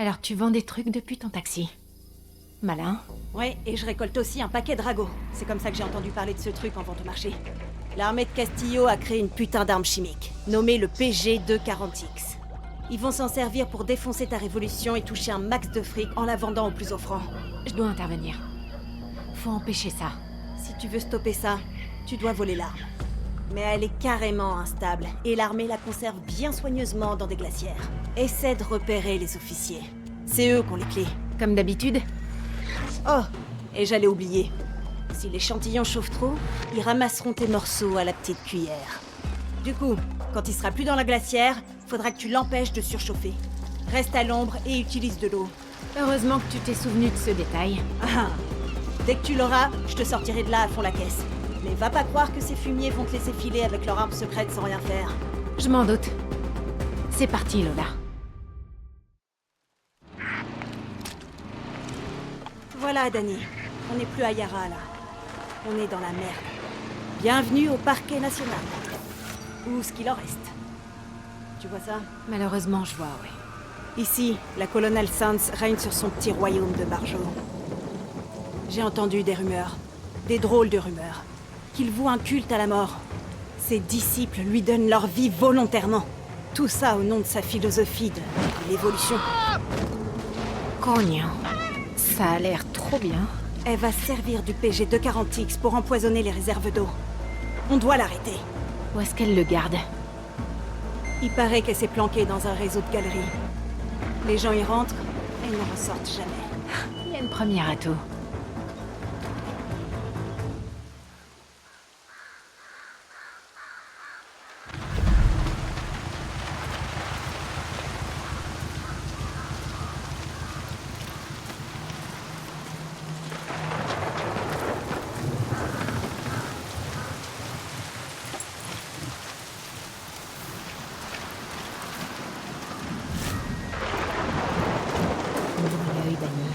Alors tu vends des trucs depuis ton taxi. Malin. Ouais, et je récolte aussi un paquet de ragots. C'est comme ça que j'ai entendu parler de ce truc en vente au marché. L'armée de Castillo a créé une putain d'arme chimique, nommée le PG-240X. Ils vont s'en servir pour défoncer ta révolution et toucher un max de fric en la vendant au plus offrant. Je dois intervenir. Faut empêcher ça. Si tu veux stopper ça, tu dois voler l'arme. Mais elle est carrément instable, et l'armée la conserve bien soigneusement dans des glacières. Essaie de repérer les officiers. C'est eux qui ont les clés. Comme d'habitude. Oh, et j'allais oublier. Si l'échantillon chauffe trop, ils ramasseront tes morceaux à la petite cuillère. Du coup, quand il sera plus dans la glacière, faudra que tu l'empêches de surchauffer. Reste à l'ombre et utilise de l'eau. Heureusement que tu t'es souvenu de ce détail. Ah, dès que tu l'auras, je te sortirai de là à fond la caisse. Mais va pas croire que ces fumiers vont te laisser filer avec leur arme secrète sans rien faire. Je m'en doute. C'est parti, Lola. Voilà, Dani. On n'est plus à Yara, là. On est dans la merde. Bienvenue au parquet national. Ou ce qu'il en reste. Tu vois ça? Malheureusement, je vois, oui. Ici, la colonelle Sands règne sur son petit royaume de Barjo. J'ai entendu des rumeurs. Des drôles de rumeurs. Qu'il voue un culte à la mort. Ses disciples lui donnent leur vie volontairement. Tout ça au nom de sa philosophie de l'évolution. Cognon. Ça a l'air trop bien. Elle va servir du PG-240X pour empoisonner les réserves d'eau. On doit l'arrêter. Où est-ce qu'elle le garde? Il paraît qu'elle s'est planquée dans un réseau de galeries. Les gens y rentrent et ne ressortent jamais. Il y a une première atout. Ouvre l'œil, Dani.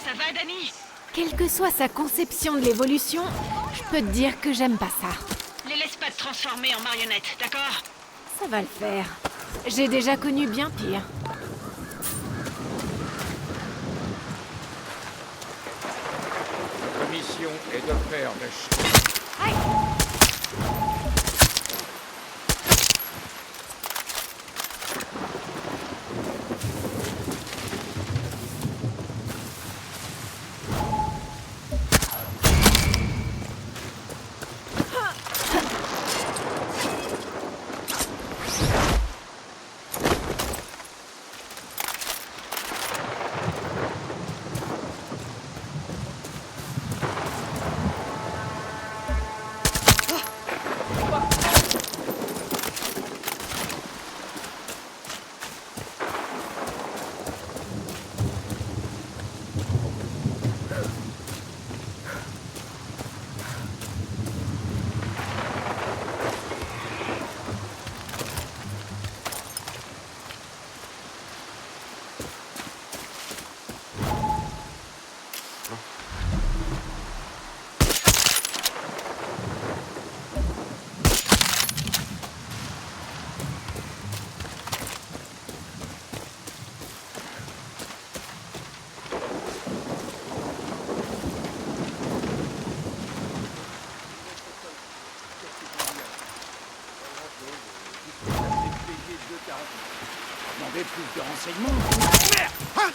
Ça va, Dani? Quelle que soit sa conception de l'évolution, je peux te dire que j'aime pas ça. Les laisse pas te transformer en marionnette, d'accord? Ça va le faire. J'ai déjà connu bien pire. La mission est de faire de Demandez plus de renseignements. Merde! Hein?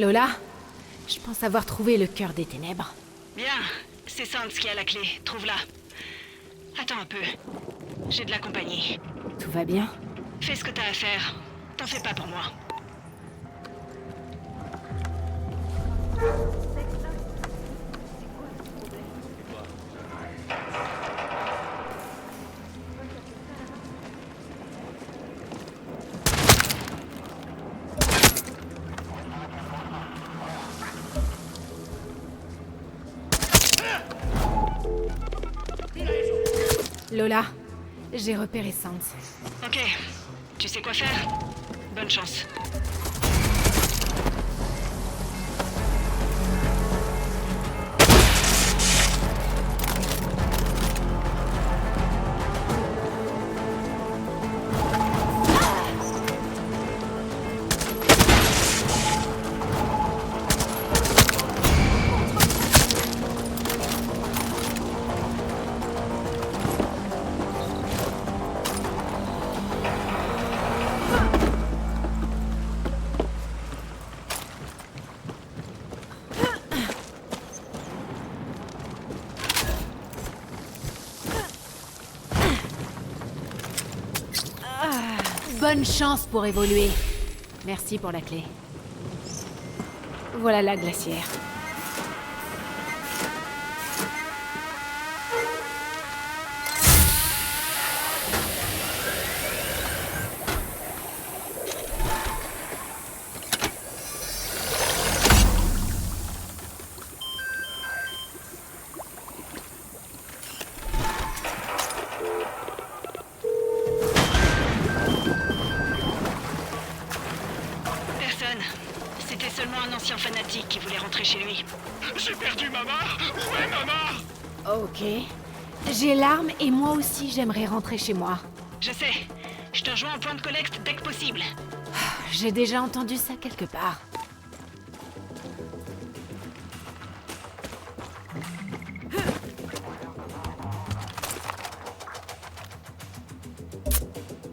Lola, je pense avoir trouvé le cœur des ténèbres. Bien, c'est Sans qui a la clé. Trouve-la. Attends un peu. J'ai de la compagnie. Tout va bien? Fais ce que t'as à faire. T'en fais pas pour moi. Lola, j'ai repéré Sans. Ok. Tu sais quoi faire? Bonne chance. Bonne chance pour évoluer. Merci pour la clé. Voilà la glacière. C'était seulement un ancien fanatique qui voulait rentrer chez lui. J'ai perdu Mama. Où est Mama? Ok. J'ai l'arme et moi aussi j'aimerais rentrer chez moi. Je sais. Je te rejoins au point de collecte dès que possible. J'ai déjà entendu ça quelque part.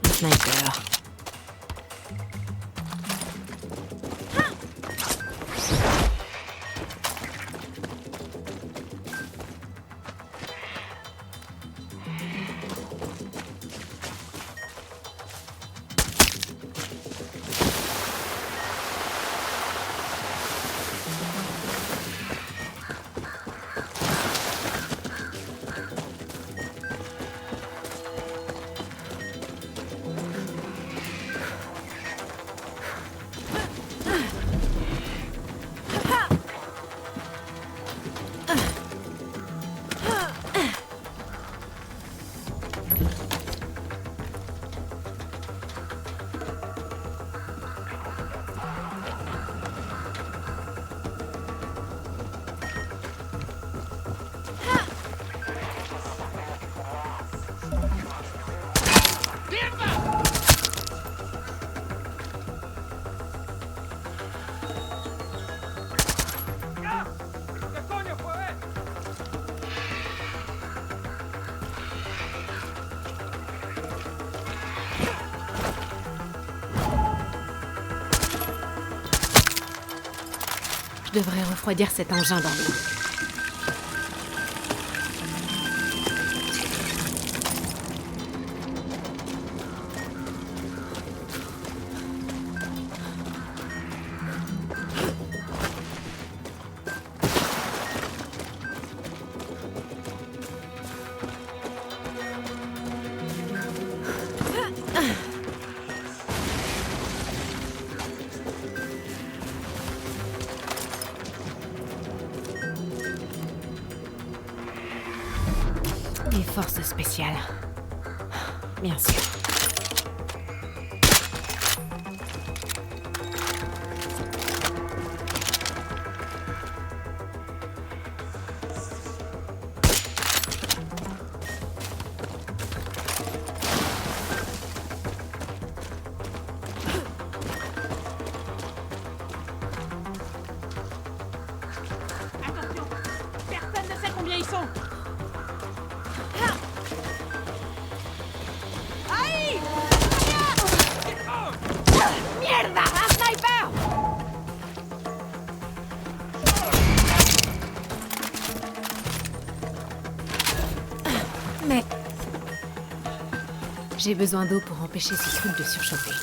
Un sniper. Je devrais refroidir cet engin dans l'eau. Les forces spéciales. Bien sûr. Attention! Personne ne sait combien ils sont! Aïe! Mierda! Un sniper! Mais... J'ai besoin d'eau pour empêcher ce truc de surchauffer.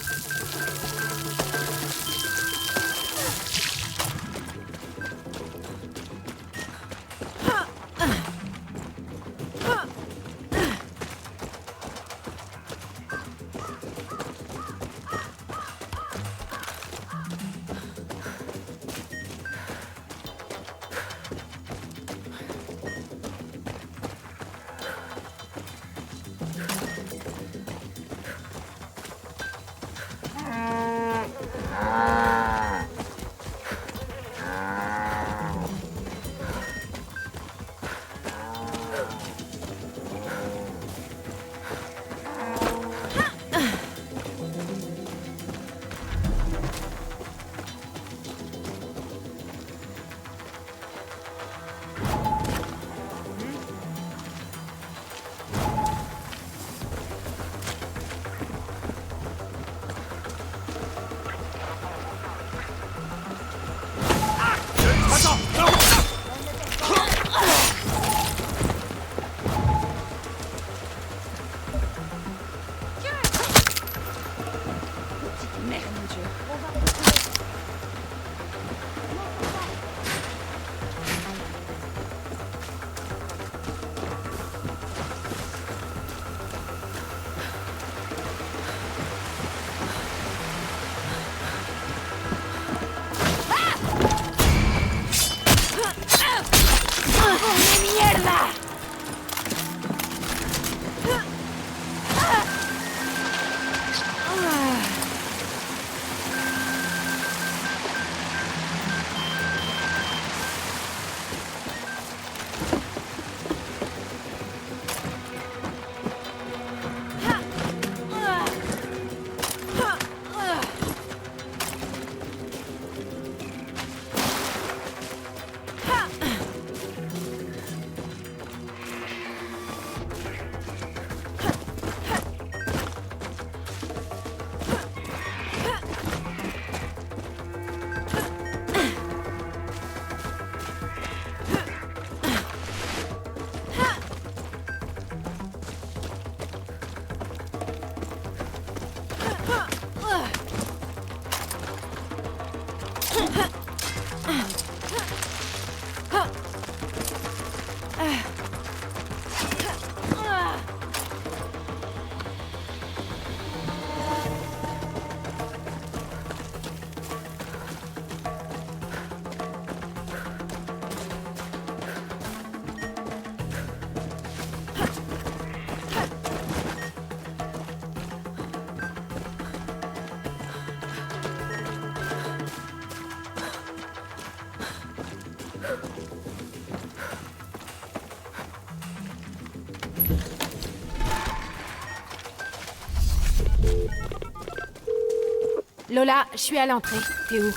Lola, je suis à l'entrée. T'es où?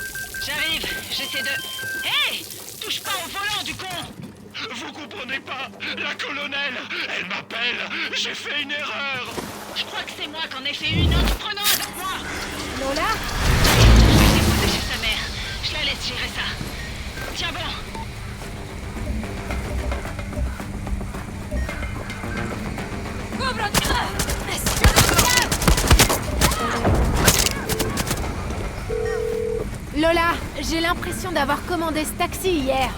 J'arrive, j'essaie de... Hé! Touche pas au volant, du con! Vous comprenez pas? La colonelle, elle m'appelle. J'ai fait une erreur. Je crois que c'est moi qu'en ai fait une autre. Prenons avec moi! Lola? Je vais déposer chez sa mère. Je la laisse gérer ça. Tiens bon! Lola, j'ai l'impression d'avoir commandé ce taxi hier.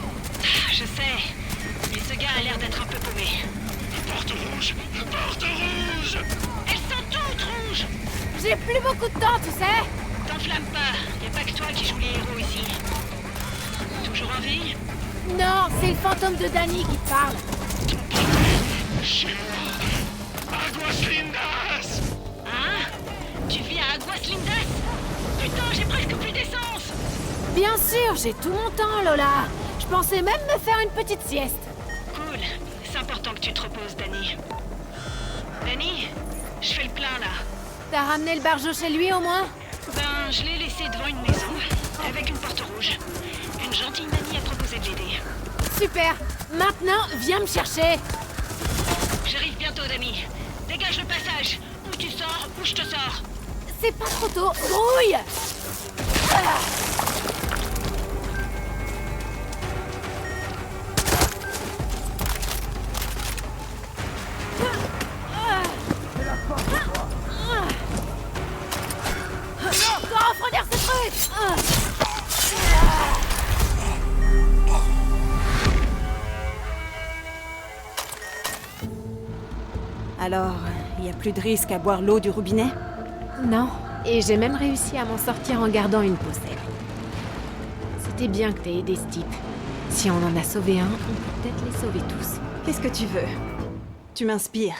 Je sais, mais ce gars a l'air d'être un peu paumé. Porte rouge! Porte rouge! Elles sont toutes rouges! J'ai plus beaucoup de temps, tu sais. T'enflamme pas, y a pas que toi qui joue les héros ici. Toujours en vie? Non, c'est le fantôme de Danny qui te parle. Chez moi! Aguas Lindas! Hein? Tu vis à Aguas Lindas? Putain, j'ai presque plus d'essence! Bien sûr, j'ai tout mon temps, Lola. Je pensais même me faire une petite sieste. Cool, c'est important que tu te reposes, Danny. Danny, je fais le plein là. T'as ramené le barjo chez lui au moins? Ben, je l'ai laissé devant une maison, avec une porte rouge. Une gentille mamie a proposé de l'aider. Super. Maintenant, viens me chercher. J'arrive bientôt, Danny. Dégage le passage. Ou tu sors, ou je te sors. C'est pas trop tôt. Grouille. Ah. Alors, il y a plus de risque à boire l'eau du robinet? Non, et j'ai même réussi à m'en sortir en gardant une peau sèche. C'était bien que t'aies aidé ce type. Si on en a sauvé un, on peut peut-être les sauver tous. Qu'est-ce que tu veux? Tu m'inspires.